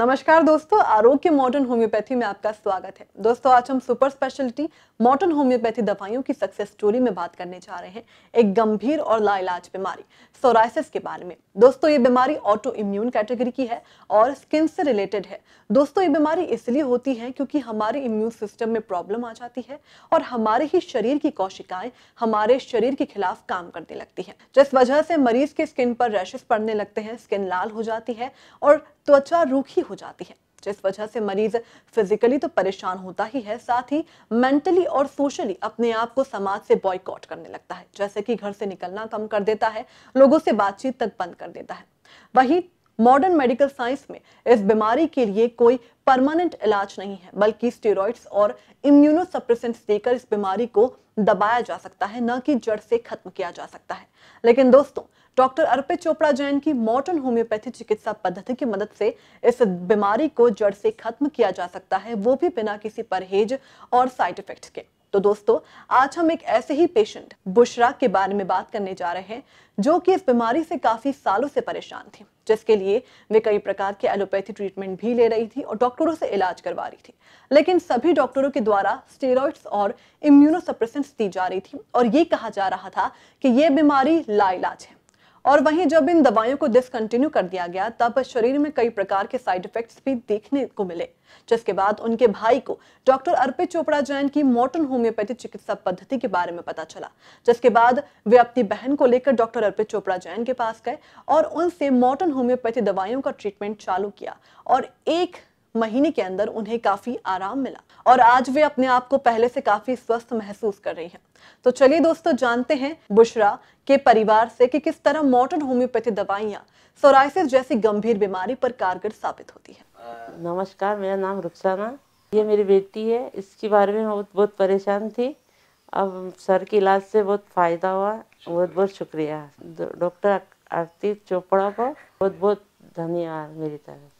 नमस्कार दोस्तों, आरोग्य मॉडर्न होम्योपैथी में आपका स्वागत है। दोस्तों, आज हम सुपर स्पेशलिटी मॉडर्न होम्योपैथी दवाइयों की सक्सेस स्टोरी में बात करने जा रहे हैं एक गंभीर और लाइलाज बीमारी सोराइसिस के बारे में। दोस्तों, ये बीमारी ऑटो इम्यून कैटेगरी की है और स्किन से रिलेटेड है। दोस्तों, ये बीमारी इसलिए होती है क्योंकि हमारे इम्यून सिस्टम में प्रॉब्लम आ जाती है और हमारे ही शरीर की कोशिकाएं हमारे शरीर के खिलाफ काम करने लगती है, जिस वजह से मरीज के स्किन पर रैशेस पड़ने लगते हैं, स्किन लाल हो जाती है और त्वचा रूखी हो जाती है, जिस वजह से मरीज फिजिकली तो परेशान होता ही है, साथ ही मेंटली और सोशली अपने आप को समाज से बॉयकॉट करने लगता है, जैसे कि घर से निकलना कम कर देता है, लोगों से बातचीत तक बंद कर देता है। वहीं मॉडर्न मेडिकल साइंस में इस बीमारी के लिए कोई परमानेंट इलाज नहीं है, बल्कि स्टेरॉइड्स और इम्यूनोसप्रेसेंट्स देकर इस बीमारी को दबाया जा सकता है, न कि जड़ से खत्म किया जा सकता है। लेकिन दोस्तों, डॉक्टर अर्पित चोपड़ा जैन की मॉडर्न होम्योपैथी चिकित्सा पद्धति की मदद से इस बीमारी को जड़ से खत्म किया जा सकता है, वो भी बिना किसी परहेज और साइड इफेक्ट्स के। तो दोस्तों, आज हम एक ऐसे ही पेशेंट बुशरा के बारे में बात करने जा रहे हैं जो कि इस बीमारी से काफी सालों से परेशान थी, जिसके लिए वे कई प्रकार के एलोपैथी ट्रीटमेंट भी ले रही थी और डॉक्टरों से इलाज करवा रही थी, लेकिन सभी डॉक्टरों के द्वारा स्टेरॉइड्स और इम्यूनोसप्रेसेंट्स दी जा रही थी और ये कहा जा रहा था कि ये बीमारी लाइलाज है। और वहीं जब इन दवाइयों को डिसकंटिन्यू कर दिया गया, तब शरीर में कई प्रकार के साइड इफेक्ट्स भी देखने को मिले, जिसके बाद उनके भाई को डॉक्टर अर्पित चोपड़ा जैन की मॉडर्न होम्योपैथी चिकित्सा पद्धति के बारे में पता चला, जिसके बाद वे अपनी बहन को लेकर डॉक्टर अर्पित चोपड़ा जैन के पास गए और उनसे मॉडर्न होम्योपैथी दवाइयों का ट्रीटमेंट चालू किया और 1 महीने के अंदर उन्हें काफी आराम मिला और आज वे अपने आप को पहले से काफी स्वस्थ महसूस कर रही हैं। तो चलिए दोस्तों, जानते हैं बुशरा के परिवार से कि किस तरह मॉडर्न होम्योपैथी दवाइयां सोराइसिस जैसी गंभीर बीमारी पर कारगर साबित होती है। नमस्कार, मेरा नाम रुखसाना, ये मेरी बेटी है। इसके बारे में मैं बहुत परेशान थी। अब सर के इलाज से बहुत फ़ायदा हुआ। बहुत बहुत शुक्रिया डॉक्टर अर्पित चोपड़ा को, बहुत बहुत धन्यवाद मेरी तरफ।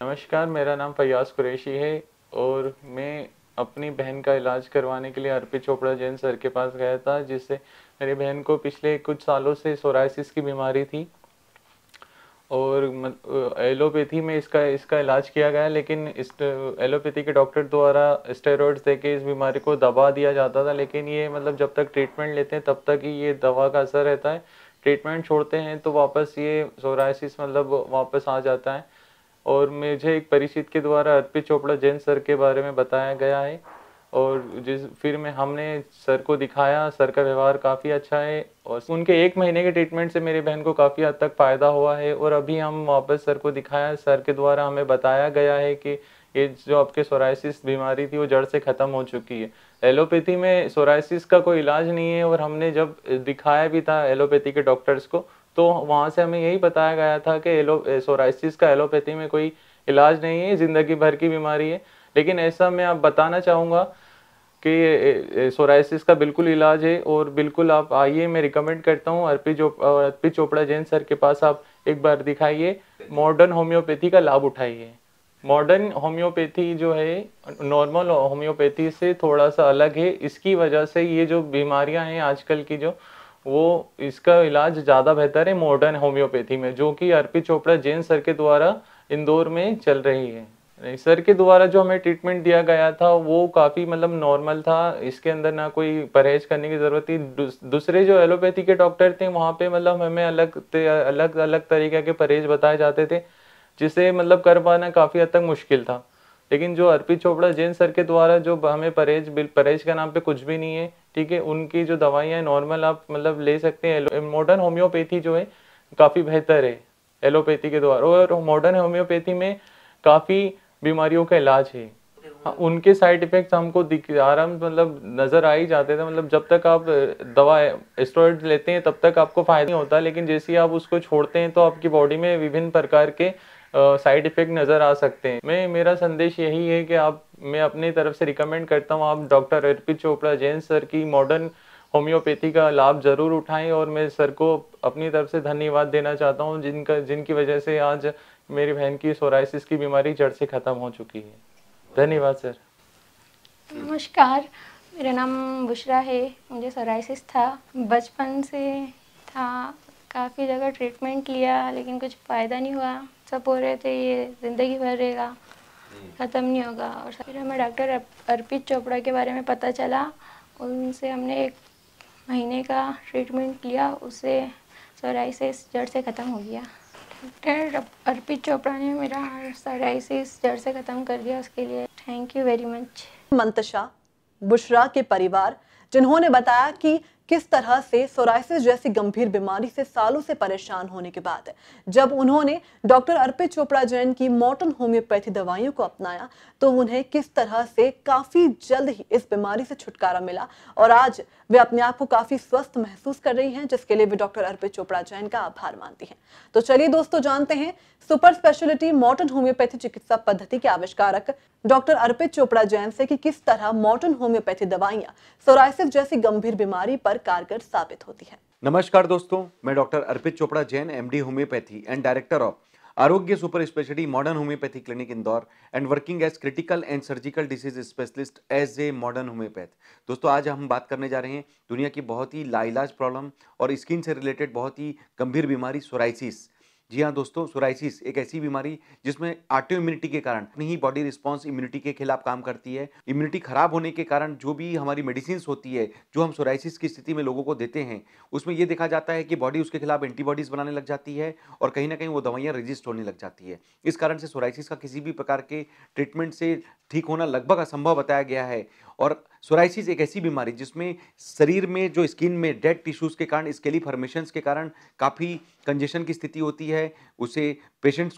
नमस्कार, मेरा नाम फयाज कुरैशी है और मैं अपनी बहन का इलाज करवाने के लिए अर्पित चोपड़ा जैन सर के पास गया था, जिससे मेरी बहन को पिछले कुछ सालों से सोराइसिस की बीमारी थी और एलोपैथी में इसका इलाज किया गया, लेकिन इस एलोपैथी के डॉक्टर द्वारा स्टेरॉइड्स देके इस बीमारी को दबा दिया जाता था। लेकिन ये जब तक ट्रीटमेंट लेते हैं तब तक ही ये दवा का असर रहता है। ट्रीटमेंट छोड़ते हैं तो वापस ये सोराइसिस वापस आ जाता है। और मुझे एक परिचित के द्वारा अर्पित चोपड़ा जैन सर के बारे में बताया गया है और फिर हमने सर को दिखाया। सर का व्यवहार काफ़ी अच्छा है और उनके 1 महीने के ट्रीटमेंट से मेरी बहन को काफ़ी हद तक फ़ायदा हुआ है। और अभी हम वापस सर को दिखाया, सर के द्वारा हमें बताया गया है कि ये जो आपके सोराइसिस बीमारी थी वो जड़ से ख़त्म हो चुकी है। एलोपैथी में सोराइसिस का कोई इलाज नहीं है और हमने जब दिखाया भी था एलोपैथी के डॉक्टर्स को, तो वहाँ से हमें यही बताया गया था कि सोराइसिस का एलोपैथी में कोई इलाज नहीं है, ज़िंदगी भर की बीमारी है। लेकिन ऐसा मैं आप बताना चाहूँगा कि सोराइसिस का बिल्कुल इलाज है और बिल्कुल आप आइए, मैं रिकमेंड करता हूँ अर्पित चोपड़ा जैन सर के पास आप एक बार दिखाइए, मॉडर्न होम्योपैथी का लाभ उठाइए। मॉडर्न होम्योपैथी जो है नॉर्मल होम्योपैथी से थोड़ा सा अलग है। इसकी वजह से ये जो बीमारियां हैं आजकल की वो इसका इलाज ज़्यादा बेहतर है मॉडर्न होम्योपैथी में, जो कि अर्पित चोपड़ा जैन सर के द्वारा इंदौर में चल रही है। सर के द्वारा जो हमें ट्रीटमेंट दिया गया था वो काफ़ी नॉर्मल था, इसके अंदर ना कोई परहेज करने की ज़रूरत थी। दूसरे जो एलोपैथी के डॉक्टर थे वहाँ पे हमें अलग अलग तरीके के परहेज बताए जाते थे, जिसे कर पाना काफ़ी हद तक मुश्किल था। लेकिन जो अर्पित चोपड़ा जैन सर के द्वारा जो हमें परहेज का नाम पे कुछ भी नहीं है, ठीक है। उनकी जो दवाइयाँ नॉर्मल आप ले सकते हैं। मॉडर्न होम्योपैथी जो है काफ़ी बेहतर है एलोपैथी के द्वारा, और मॉडर्न होम्योपैथी में काफ़ी बीमारियों का इलाज है। हाँ, उनके साइड इफेक्ट्स हमको आराम नज़र आ ही जाते थे। जब तक आप दवा स्टेरॉइड लेते हैं तब तक आपको फ़ायदा नहीं होता, लेकिन जैसे ही आप उसको छोड़ते हैं तो आपकी बॉडी में विभिन्न प्रकार के साइड इफेक्ट नज़र आ सकते हैं। मेरा संदेश यही है कि मैं अपनी तरफ से रिकमेंड करता हूँ आप डॉक्टर अर्पित चोपड़ा जैन सर की मॉडर्न होम्योपैथी का लाभ ज़रूर उठाएं। और मैं सर को अपनी तरफ से धन्यवाद देना चाहता हूँ जिनकी वजह से आज मेरी बहन की सोराइसिस की बीमारी जड़ से ख़त्म हो चुकी है। धन्यवाद सर। नमस्कार, मेरा नाम बुशरा है। मुझे सोराइसिस था, बचपन से था। काफ़ी जगह ट्रीटमेंट लिया लेकिन कुछ फ़ायदा नहीं हुआ। सब हो रहे थे ये ज़िंदगी भर रहेगा, ख़त्म नहीं होगा। और फिर हमें डॉक्टर अर्पित चोपड़ा के बारे में पता चला, उनसे हमने 1 महीने का ट्रीटमेंट लिया, उससे सोराइसिस जड़ से ख़त्म हो गया। डॉक्टर अर्पित चोपड़ा ने मेरा सोराइसिस जड़ से ख़त्म कर दिया, उसके लिए thank you very much. Mantasha, Bushra के परिवार, जिन्होंने बताया कि किस तरह से सोराइसिस जैसी गंभीर बीमारी से सालों से परेशान होने के बाद जब उन्होंने डॉक्टर अर्पित चोपड़ा जैन की मॉडर्न होम्योपैथी दवाइयों को अपनाया तो उन्हें किस तरह से काफी जल्द ही इस बीमारी से छुटकारा मिला और आज वे अपने आप को काफी स्वस्थ महसूस कर रही हैं, जिसके लिए वे डॉक्टर अर्पित चोपड़ा जैन का आभार मानती हैं। तो चलिए दोस्तों, जानते हैं सुपर स्पेशलिटी मॉडर्न होम्योपैथी चिकित्सा पद्धति के आविष्कारक डॉक्टर अर्पित चोपड़ा जैन से कि किस तरह मॉडर्न होम्योपैथी दवाइयां सोराइसिस जैसी गंभीर बीमारी पर कारगर साबित होती है। नमस्कार दोस्तों, मैं doctor Arpit Chopra Jain, MD homeopathy and director of Arogya super speciality modern homeopathy clinic Indore and working as critical and surgical disease specialist as a modern homeopath. दोस्तों, आज हम बात करने जा रहे हैं दुनिया की बहुत ही लाइलाज प्रॉब्लम और स्किन से रिलेटेड बहुत ही गंभीर बीमारी सोराइसिस। जी हाँ दोस्तों, सोराइसिस एक ऐसी बीमारी जिसमें ऑटो इम्यूनिटी के कारण अपनी ही बॉडी रिस्पॉन्स इम्यूनिटी के खिलाफ काम करती है। इम्यूनिटी खराब होने के कारण जो भी हमारी मेडिसिन होती है जो हम सोराइसिस की स्थिति में लोगों को देते हैं, उसमें ये देखा जाता है कि बॉडी उसके खिलाफ एंटीबॉडीज बनाने लग जाती है और कहीं ना कहीं वो दवाइयाँ रजिस्ट होने लग जाती है। इस कारण से सोराइसिस का किसी भी प्रकार के ट्रीटमेंट से ठीक होना लगभग असंभव बताया गया है। और सोराइसिस एक ऐसी बीमारी जिसमें शरीर में जो स्किन में डेड टिश्यूज के कारण, स्केली फॉर्मेशंस के कारण काफ़ी कंजेशन की स्थिति होती है। उसे पेशेंट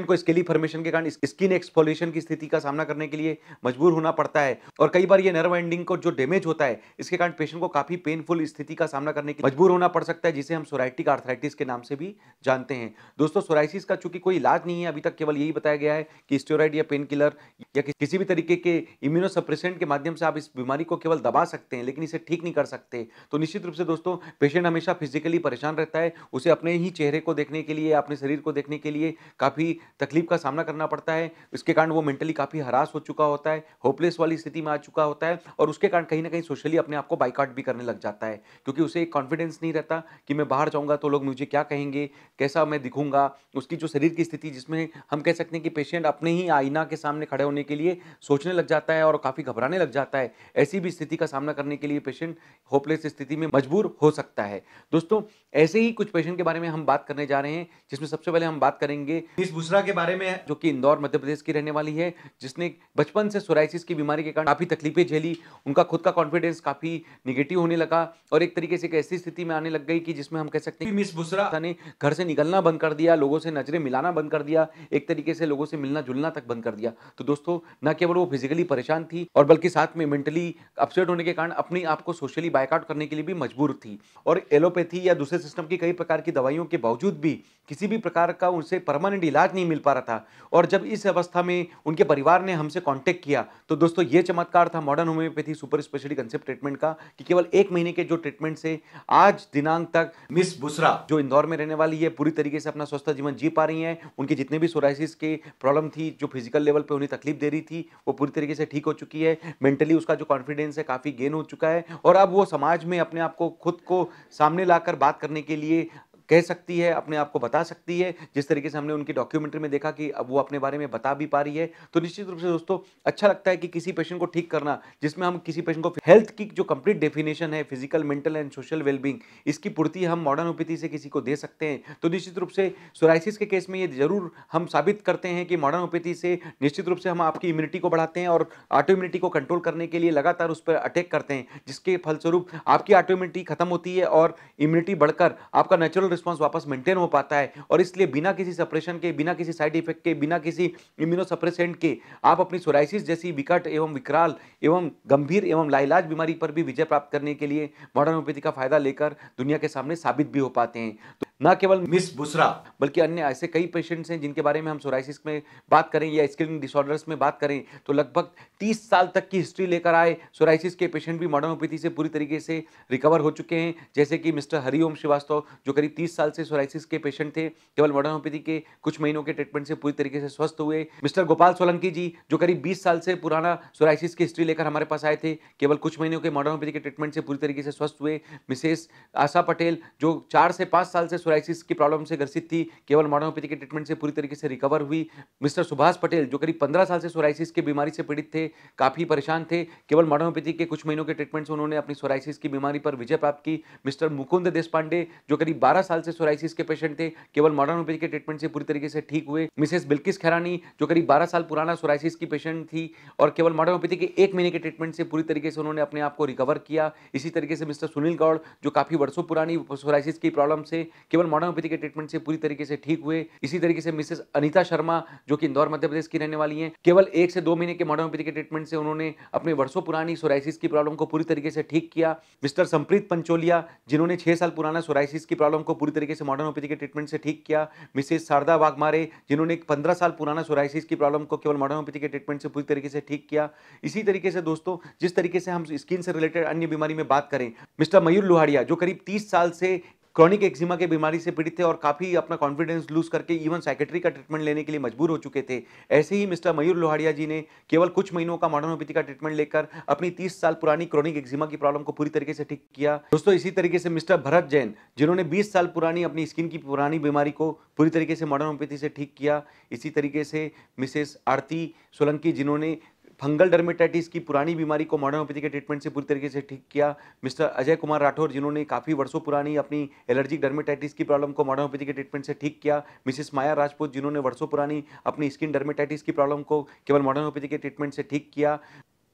को स्केली फॉर्मेशन के कारण स्किन एक्सफोलिएशन की स्थिति का सामना करने के लिए मजबूर होना पड़ता है और कई बार ये नर्व एंडिंग को जो डैमेज होता है इसके कारण पेशेंट को काफ़ी पेनफुल स्थिति का सामना करने के लिए मजबूर होना पड़ सकता है, जिसे हम सोराइटिक आर्थराइटिस के नाम से भी जानते हैं। दोस्तों, सोराइसिस का चूंकि कोई इलाज नहीं है अभी तक, केवल यही बताया गया है कि स्टेरॉइड या पेन किलर या किसी भी तरीके के इम्यूनोसप्रेसेंट के माध्यम से आप इस बीमारी को केवल दबा सकते हैं, लेकिन इसे ठीक नहीं कर सकते। तो निश्चित रूप से दोस्तों, पेशेंट हमेशा फिजिकली परेशान रहता है, उसे अपने ही चेहरे को देखने के लिए, अपने शरीर को देखने के लिए काफ़ी तकलीफ का सामना करना पड़ता है। इसके कारण वो मेंटली काफ़ी हरास हो चुका होता है, होपलेस वाली स्थिति में आ चुका होता है और उसके कारण कहीं ना कहीं सोशली अपने आप को बाइकआउट भी करने लग जाता है, क्योंकि उसे एक कॉन्फिडेंस नहीं रहता कि मैं बाहर जाऊंगा तो लोग मुझे क्या कहेंगे, कैसा मैं दिखूंगा। उसकी जो शरीर की स्थिति, जिसमें हम कह सकते हैं कि पेशेंट अपने ही आईना के सामने खड़े होने के लिए सोचने लग जाता है और काफ़ी घबराने लग जाता है। ऐसी भी स्थिति का सामना करने के लिए पेशेंट होपलेस स्थिति में मजबूर हो सकता है। दोस्तों, ऐसे ही कुछ पेशेंट के बारे में हम बात करने जा रहे हैं, जिसमें सबसे पहले हम बात करेंगे मिस बुशरा के बारे में, जो कि इंदौर मध्य प्रदेश की रहने वाली है, जिसने बचपन से सोराइसिस की बीमारी के कारण काफी तकलीफें झेली। उनका खुद का कॉन्फिडेंस काफी निगेटिव होने लगा और एक तरीके से एक ऐसी स्थिति में आने लग गई कि जिसमें हम कह सकते हैं कि मिस बुशरा ने घर से निकलना बंद कर दिया, लोगों से नजरें मिलाना बंद कर दिया, एक तरीके से लोगों से मिलना जुलना तक बंद कर दिया। तो दोस्तों, न केवल वो फिजिकली परेशान थी और बल्कि साथ में मेंटली अपसेट होने के कारण अपने आप को सोशली बाइकआउट करने के लिए भी मजबूर थी और एलोपैथी या दूसरे सिस्टम की कई प्रकार की दवाइयों के बावजूद भी किसी भी प्रकार का उनसे परमानेंट इलाज नहीं मिल पा रहा था। और जब इस अवस्था में उनके परिवार ने हमसे कांटेक्ट किया तो दोस्तों, ये चमत्कार था modern homeopathy super speciality concept treatment का कि केवल 1 महीने के जो ट्रीटमेंट से आज दिनांक तक मिस बुशरा, जो इंदौर में रहने वाली है, पूरी तरीके से अपना स्वस्थ जीवन जी पा रही हैं। उनकी जितने भी सोराइसिस के प्रॉब्लम थी, जो फिजिकल लेवल पे उन्हें तकलीफ दे रही थी, वो पूरी तरीके से ठीक हो चुकी है। मेंटली उसका जो कॉन्फिडेंस है काफी गेन हो चुका है और अब वो समाज में अपने आप को, खुद को सामने लाकर बात करने के लिए कह सकती है, अपने आप को बता सकती है। जिस तरीके से हमने उनकी डॉक्यूमेंट्री में देखा कि अब वो अपने बारे में बता भी पा रही है, तो निश्चित रूप से दोस्तों अच्छा लगता है कि किसी पेशेंट को ठीक करना, जिसमें हम किसी पेशेंट को हेल्थ की जो कंप्लीट डेफिनेशन है, physical, mental and social wellbeing, इसकी पूर्ति हम मॉडर्न होम्योपैथी से किसी को दे सकते हैं। तो निश्चित रूप से सोराइसिस के केस में ये जरूर हम साबित करते हैं कि मॉडर्न होम्योपैथी से निश्चित रूप से हम आपकी इम्यूनिटी को बढ़ाते हैं और ऑटो इम्यूनिटी को कंट्रोल करने के लिए लगातार उस पर अटैक करते हैं, जिसके फलस्वरूप आपकी ऑटो इम्यूनिटी खत्म होती है और इम्यूनिटी बढ़कर आपका नेचुरल रिस्पॉन्स वापस मेंटेन हो पाता है। और इसलिए बिना किसी सप्रेशन के, बिना किसी साइड इफेक्ट के, बिना किसी इम्यूनोसप्रेसेंट के आप अपनी सोराइसिस जैसी विकट एवं विकराल एवं गंभीर एवं लाइलाज बीमारी पर भी विजय प्राप्त करने के लिए मॉडर्न होम्योपैथी का फायदा लेकर दुनिया के सामने साबित भी हो पाते हैं। तो न केवल मिस बुशरा बल्कि अन्य ऐसे कई पेशेंट्स हैं जिनके बारे में हम सोराइसिस में बात करें या स्किन डिसऑर्डर्स में बात करें तो लगभग 30 साल तक की हिस्ट्री लेकर आए सोराइसिस के पेशेंट भी मॉडर्न होम्योपैथी से पूरी तरीके से रिकवर हो चुके हैं। जैसे कि मिस्टर हरिओम श्रीवास्तव, जो करीब 30 साल से सोराइसिस के पेशेंट थे, केवल मॉडर्न होम्योपैथी के कुछ महीनों के ट्रीटमेंट से पूरी तरीके से स्वस्थ हुए। मिस्टर गोपाल सोलंकी जी, जो करीब 20 साल से पुराना सोराइसिस की हिस्ट्री लेकर हमारे पास आए थे, केवल कुछ महीनों के मॉडर्न होम्योपैथी के ट्रीटमेंट से पूरी तरीके से स्वस्थ हुए। मिसेस आशा पटेल, जो 4 से 5 साल से सोराइसिस की प्रॉब्लम से ग्रसित थी, केवल मॉडर्न होम्योपैथी के ट्रीटमेंट से पूरी तरीके से रिकवर हुई। मिस्टर सुभाष पटेल जो करीब 15 साल से सोराइसिस की बीमारी से पीड़ित थे, काफ़ी परेशान थे, केवल मॉडर्न होम्योपैथी के कुछ महीनों के ट्रीटमेंट से उन्होंने अपनी सोराइसिस की बीमारी पर विजय प्राप्त की। मिस्टर मुकुंद देशपांडे जो करीब 12 साल से सोराइसिस के पेशेंट थे, केवल मॉडर्न होम्योपैथी के ट्रीटमेंट से पूरी तरीके से ठीक हुए। मिसेस बिल्किस खैरानी जो करीब 12 साल पुराना सोराइसिस की पेशेंट थी और केवल मॉडर्न होम्योपैथी के 1 महीने के ट्रीटमेंट से पूरी तरीके से उन्होंने अपने आप को रिकवर किया। इसी तरीके से मिस्टर सुनील गौड़ जो काफ़ी वर्षों पुरानी सोराइसिस की प्रॉब्लम से केवल मॉडर्न होम्योपैथी के ट्रीटमेंट से पूरी तरीके से ठीक हुए। इसी तरीके से मिसेस अनीता शर्मा जो कि इंदौर मध्य प्रदेश की रहने वाली हैं, केवल 1 से 2 महीने के मॉडर्न होम्योपैथी के ट्रीटमेंट से उन्होंने अपने वर्षों पुरानी सोराइसिस की प्रॉब्लम को पूरी तरीके से ठीक किया। मिस्टर संप्रीत पंचोलिया जिन्होंने 6 साल पुराना सोराइसिस की प्रॉब्लम को पूरी तरीके से मॉडर्न होम्योपैथी के ट्रीटमेंट से ठीक किया। मिसेस शारदा वाघमारे जिन्होंने 15 साल पुराना सोराइसिस की प्रॉब्लम को केवल मॉडर्न होम्योपैथी के ट्रीटमेंट से पूरी तरीके से ठीक किया। इसी तरीके से दोस्तों जिस तरीके से हम स्किन से रिलेटेड अन्य बीमारी में बात करें, मिस्टर मयूर लोहाड़िया जो करीब 30 साल से क्रॉनिक एक्जिमा के बीमारी से पीड़ित थे और काफी अपना कॉन्फिडेंस लूज करके इवन साइकेट्री का ट्रीटमेंट लेने के लिए मजबूर हो चुके थे। ऐसे ही मिस्टर मयूर लोहाड़िया जी ने केवल कुछ महीनों का मॉडर्न होम्योपैथी का ट्रीटमेंट लेकर अपनी 30 साल पुरानी क्रॉनिक एक्जिमा की प्रॉब्लम को पूरी तरीके से ठीक किया। दोस्तों इसी तरीके से मिस्टर भरत जैन जिन्होंने 20 साल पुरानी अपनी स्किन की पुरानी बीमारी को पूरी तरीके से मॉडर्न होम्योपैथी से ठीक किया। इसी तरीके से मिसेस आरती सोलंकी जिन्होंने फंगल डर्मेटाइटिस की पुरानी बीमारी को मॉडर्न होम्योपैथी के ट्रीटमेंट से पूरी तरीके से ठीक किया। मिस्टर अजय कुमार राठौर जिन्होंने काफ़ी वर्षों पुरानी अपनी एलर्जिक डर्मेटाइटिस की प्रॉब्लम को मॉडर्न होम्योपैथी के ट्रीटमेंट से ठीक किया। मिसेस माया राजपूत जिन्होंने वर्षों पुरानी अपनी स्किन डर्मेटाइटिस की प्रॉब्लम को केवल मॉडर्न होम्योपैथी के ट्रीटमेंट से ठीक किया।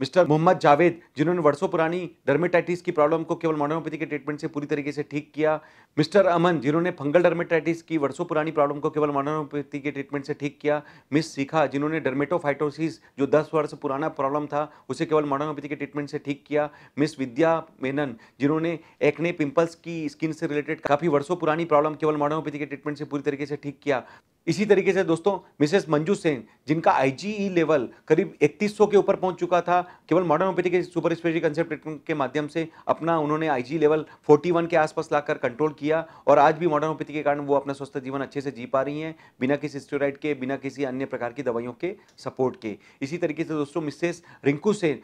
मिस्टर मोहम्मद जावेद जिन्होंने वर्षों पुरानी डर्मेटाइटिस की प्रॉब्लम को केवल मॉडर्न होम्योपैथी के ट्रीटमेंट से पूरी तरीके से ठीक किया। मिस्टर अमन जिन्होंने फंगल डर्मेटाइटिस की वर्षों पुरानी प्रॉब्लम को केवल मॉडर्न होम्योपैथी के ट्रीटमेंट से ठीक किया। मिस शिखा जिन्होंने डर्मेटोफाइटोसिस जो 10 वर्ष पुराना प्रॉब्लम था उसे केवल मॉडर्न होम्योपैथी के ट्रीटमेंट से ठीक किया। मिस विद्या मेनन जिन्होंने एक्ने पिंपल्स की स्किन से रिलेटेड काफ़ी वर्षों पुरानी प्रॉब्लम केवल मॉडर्न होम्योपैथी के ट्रीटमेंट से पूरी तरीके से ठीक किया। इसी तरीके से दोस्तों मिसेस मंजू सेन जिनका IgE लेवल करीब 3100 के ऊपर पहुंच चुका था, केवल मॉडर्न होम्योपैथी के सुपर स्पेशलिटी कंसेप्ट ट्रीटमेंट के माध्यम से अपना उन्होंने IgE लेवल 41 के आसपास लाकर कंट्रोल किया और आज भी मॉडर्न होम्योपैथी के कारण वो अपना स्वस्थ जीवन अच्छे से जी पा रही हैं बिना किसी स्टेरॉइड के, बिना किसी अन्य प्रकार की दवाइयों के सपोर्ट के। इसी तरीके से दोस्तों मिसेस रिंकू सेन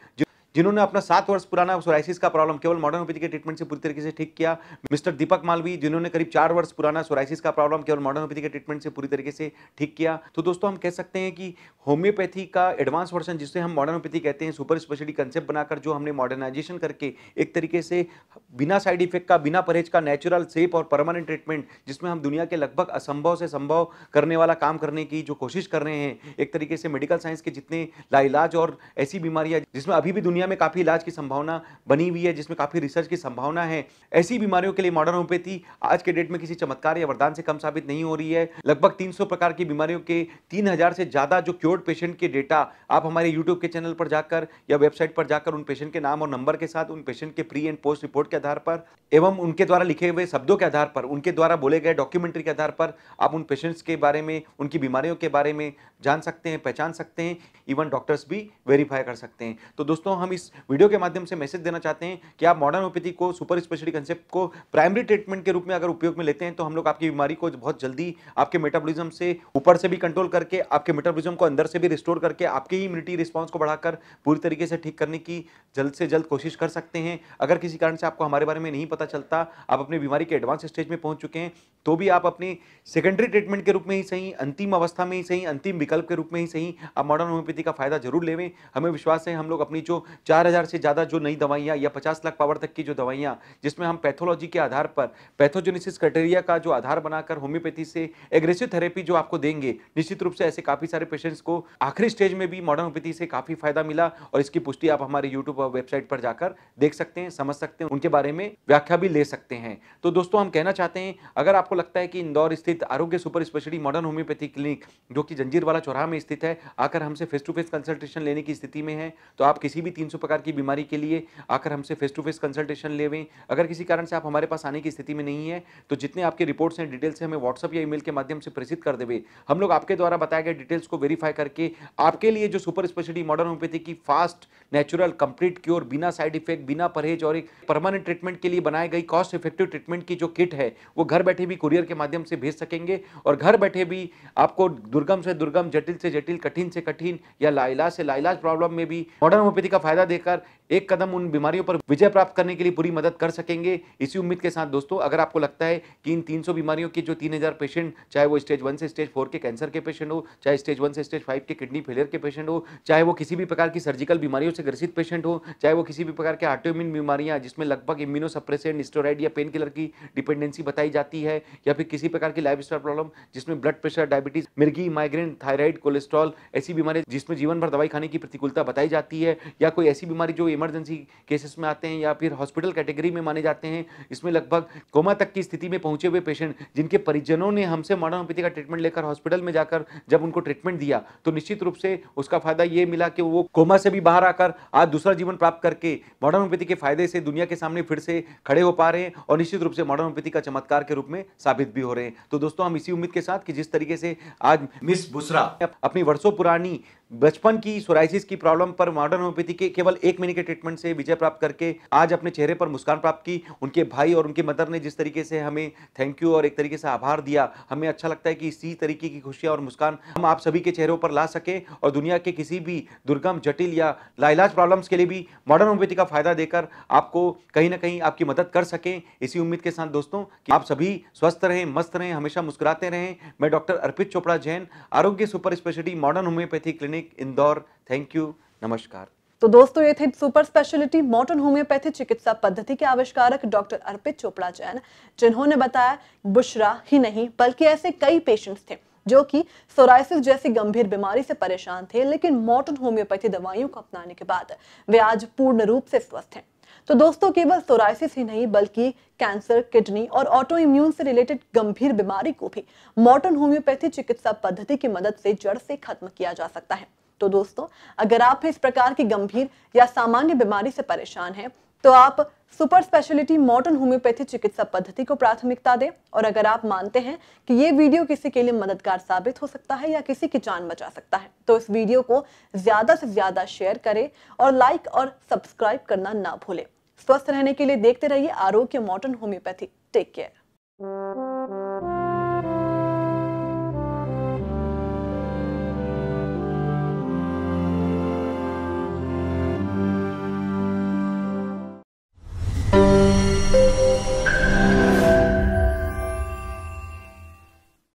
जिन्होंने अपना 7 वर्ष पुराना सोराइसिस का प्रॉब्लम केवल मॉडर्न होम्योपैथी के ट्रीटमेंट से पूरी तरीके से ठीक किया। मिस्टर दीपक मालवी जिन्होंने करीब 4 वर्ष पुराना सोराइसिस का प्रॉब्लम केवल मॉडर्न होम्योपैथी के ट्रीटमेंट से पूरी तरीके से ठीक किया। तो दोस्तों हम कह सकते हैं कि होम्योपैथी का एडवांस वर्जन जिसे हम मॉडर्न होम्योपैथी कहते हैं, सुपर स्पेशलिटी कंसेप्ट बनाकर जो हमने मॉडर्नाइजेशन करके एक तरीके से बिना साइड इफेक्ट का, बिना परहेज का नेचुरल सेफ और परमानेंट ट्रीटमेंट जिसमें हम दुनिया के लगभग असंभव से संभव करने वाला काम करने की जो कोशिश कर रहे हैं, एक तरीके से मेडिकल साइंस के जितने लाइलाज और ऐसी बीमारियां जिसमें अभी भी दुनिया में काफी इलाज की संभावना बनी हुई है, जिसमें काफी रिसर्च की संभावना है, ऐसी बीमारियों के लिए मॉडर्न होम्योपैथी आज के डेट में किसी चमत्कार या वरदान से कम साबित नहीं हो रही है। लगभग 300 प्रकार की बीमारियों के 3000 से ज्यादा जो क्योर्ड पेशेंट के डेटा आप हमारे यूट्यूब के चैनल पर जाकर या वेबसाइट पर जाकर उन पेशेंट के नाम और नंबर के साथ उन पेशेंट के प्री एंड पोस्ट रिपोर्ट के आधार पर एवं उनके द्वारा लिखे हुए शब्दों के आधार पर, उनके द्वारा बोले गए डॉक्यूमेंट्री के आधार पर आप उन पेशेंट्स के बारे में, उनकी बीमारियों के बारे में जान सकते हैं, पहचान सकते हैं, इवन डॉक्टर्स भी वेरीफाई कर सकते हैं। तो दोस्तों हम इस वीडियो के माध्यम से मैसेज देना चाहते हैं कि आप मॉडर्न होम्योपैथी को, सुपर स्पेशलिटी कंसेप्ट को प्राइमरी ट्रीटमेंट के रूप में अगर उपयोग में लेते हैं तो हम लोग आपकी बीमारी को बहुत जल्दी आपके मेटाबॉलिज्म से ऊपर से भी कंट्रोल करके, आपके मेटाबॉलिज्म को अंदर से भी रिस्टोर करके, आपकी इम्यूनिटी रिस्पांस को बढ़ाकर पूरी तरीके से ठीक करने की जल्द से जल्द कोशिश कर सकते हैं। अगर किसी कारण से आपको हमारे बारे में नहीं पता चलता, आप अपनी बीमारी के एडवांस स्टेज में पहुंच चुके हैं, तो भी आप अपनी सेकेंडरी ट्रीटमेंट के रूप में ही सही, अंतिम अवस्था में ही सही, अंतिम विकल्प के रूप में ही सही आप मॉडर्न होम्योपैथी का फायदा जरूर लेवें। हमें विश्वास है हम लोग अपनी जो 4000 से ज्यादा जो नई दवाइयां या 50 लाख पावर तक की जो दवाइयां जिसमें हम पैथोलॉजी के आधार पर, पैथोजेनेसिस क्राइटेरिया का जो आधार बनाकर होम्योपैथी से एग्रेसिव थेरेपी जो आपको देंगे, निश्चित रूप से ऐसे काफी सारे पेशेंट्स को आखिरी स्टेज में भी मॉडर्न होम्योपैथी से काफी फायदा मिला और इसकी पुष्टि आप हमारे यूट्यूब और वेबसाइट पर जाकर देख सकते हैं, समझ सकते हैं, उनके बारे में व्याख्या भी ले सकते हैं। तो दोस्तों हम कहना चाहते हैं, अगर आपको लगता है कि इंदौर स्थित आरोग्य super speciality modern homeopathy clinic जो कि जंजीरवाला चौराहा में स्थित है, आकर हमसे फेस टू फेस कंसल्टेशन लेने की स्थिति में है, तो आप किसी भी 300 प्रकार की बीमारी के लिए आकर हमसे फेस टू फेस कंसल्टेशन लेवें। अगर किसी कारण से आप हमारे पास आने की स्थिति में नहीं है तो जितने आपके रिपोर्ट्स हैं, डिटेल्स हैं, हमें व्हाट्सअप या ईमेल के माध्यम से प्रेषित कर देवे। हम लोग आपके द्वारा बताए गए डिटेल्स को वेरीफाई करके आपके लिए जो सुपर स्पेशलिटी मॉडर्न होम्योपैथी की फास्ट, नेचुरल, कंप्लीट क्योर, बिना साइड इफेक्ट, बिना परहेज और एक परमानेंट ट्रीटमेंट के लिए बनाई गई कॉस्ट इफेक्टिव ट्रीटमेंट की जो किट है वो घर बैठे भी कुरियर के माध्यम से भेज सकेंगे और घर बैठे भी आपको दुर्गम से दुर्गम, जटिल से जटिल, कठिन से कठिन या लाइलाज से लाइलाज प्रॉब्लम में भी मॉडर्न होम्योपैथी का फायदा देकर एक कदम उन बीमारियों पर विजय प्राप्त करने के लिए पूरी मदद कर सकेंगे। इसी उम्मीद के साथ दोस्तों, अगर आपको लगता है कि इन 300 बीमारियों के जो 3000 पेशेंट, चाहे वो स्टेज 1 से स्टेज 4 के कैंसर के पेशेंट हो, चाहे स्टेज 1 से स्टेज 5 के किडनी फेलियर के पेशेंट हो, चाहे वो किसी भी प्रकार की सर्जिकल बीमारियों से ग्रसित पेशेंट हो, चाहे वो किसी भी प्रकार के ऑटोइम्यून बीमारियां जिसमें लगभग इम्यूनोसप्रेसेंट, स्टेरॉइड या पेन किलर की डिपेंडेंसी बताई जाती है, या फिर किसी प्रकार की लाइफस्टाइल प्रॉब्लम जिसमें ब्लड प्रेशर, डायबिटीज, मिर्गी, माइग्रेन, थायराइड, कोलेस्ट्रॉल, ऐसी बीमारी जिसमें जीवन भर दवाई खाने की प्रतिकूलता बताई जाती है, या कोई ऐसी बीमारी जो इमरजेंसी केसेस में आते हैं या फिर हॉस्पिटल कैटेगरी में माने जाते हैं, इसमें लगभग कोमा तक की स्थिति में पहुंचे हुए पेशेंट जिनके परिजनों ने हमसे मॉडर्न होम्योपैथी का ट्रीटमेंट लेकर हॉस्पिटल में जाकर जब उनको ट्रीटमेंट दिया तो निश्चित रूप से उसका फायदा ये मिला कि वो कोमा से भी बाहर आकर आज दूसरा जीवन प्राप्त करके मॉडर्न होम्योपैथी के फायदे से दुनिया के सामने फिर से खड़े हो पा रहे हैं और निश्चित रूप से मॉडर्न होम्योपैथी का चमत्कार के रूप में साबित भी हो रहे हैं। तो दोस्तों, हम इसी उम्मीद के साथ कि जिस तरीके से आज मिस बुसरा अपनी वर्षों पुरानी बचपन की सोराइसिस की प्रॉब्लम पर मॉडर्न होम्योपैथी के केवल 1 महीने के ट्रीटमेंट से विजय प्राप्त करके आज अपने चेहरे पर मुस्कान प्राप्त की, उनके भाई और उनकी मदर ने जिस तरीके से हमें थैंक यू और एक तरीके से आभार दिया, हमें अच्छा लगता है कि इसी तरीके की खुशियां और मुस्कान हम आप सभी के चेहरों पर ला सके और दुनिया के किसी भी दुर्गम, जटिल या लाइलाज प्रॉब्लम्स के लिए भी मॉडर्न होम्योपैथी का फायदा देकर आपको कहीं ना कहीं आपकी मदद कर सके। इसी उम्मीद के साथ दोस्तों कि आप सभी स्वस्थ रहें, मस्त रहें, हमेशा मुस्कुराते रहें। मैं डॉक्टर अर्पित चोपड़ा जैन, आरोग्य super speciality modern homeopathy clinic Indore. Thank you, नमस्कार। तो दोस्तों, ये थे सुपर स्पेशलिटी मॉडर्न होम्योपैथी चिकित्सा पद्धति के आविष्कारक डॉक्टर अर्पित चोपड़ा जैन, जिन्होंने बताया बुशरा ही नहीं बल्कि ऐसे कई पेशेंट्स थे जो कि सोराइसिस जैसी गंभीर बीमारी से परेशान थे, लेकिन मॉडर्न होम्योपैथी दवाइयों को अपनाने के बाद वे आज पूर्ण रूप से स्वस्थ हैं। तो दोस्तों, केवल सोराइसिस ही नहीं बल्कि कैंसर, किडनी और ऑटो इम्यून से रिलेटेड गंभीर बीमारी को भी मॉडर्न होम्योपैथी चिकित्सा पद्धति की मदद से जड़ से खत्म किया जा सकता है। तो दोस्तों, अगर आप इस प्रकार की गंभीर या सामान्य बीमारी से परेशान हैं तो आप सुपर स्पेशलिटी मॉडर्न होम्योपैथी चिकित्सा पद्धति को प्राथमिकता दें। और अगर आप मानते हैं कि ये वीडियो किसी के लिए मददगार साबित हो सकता है या किसी की जान बचा सकता है, तो इस वीडियो को ज्यादा से ज्यादा शेयर करें और लाइक और सब्सक्राइब करना ना भूलें। स्वस्थ रहने के लिए देखते रहिए आरोग्य मॉडर्न होम्योपैथी। Take care.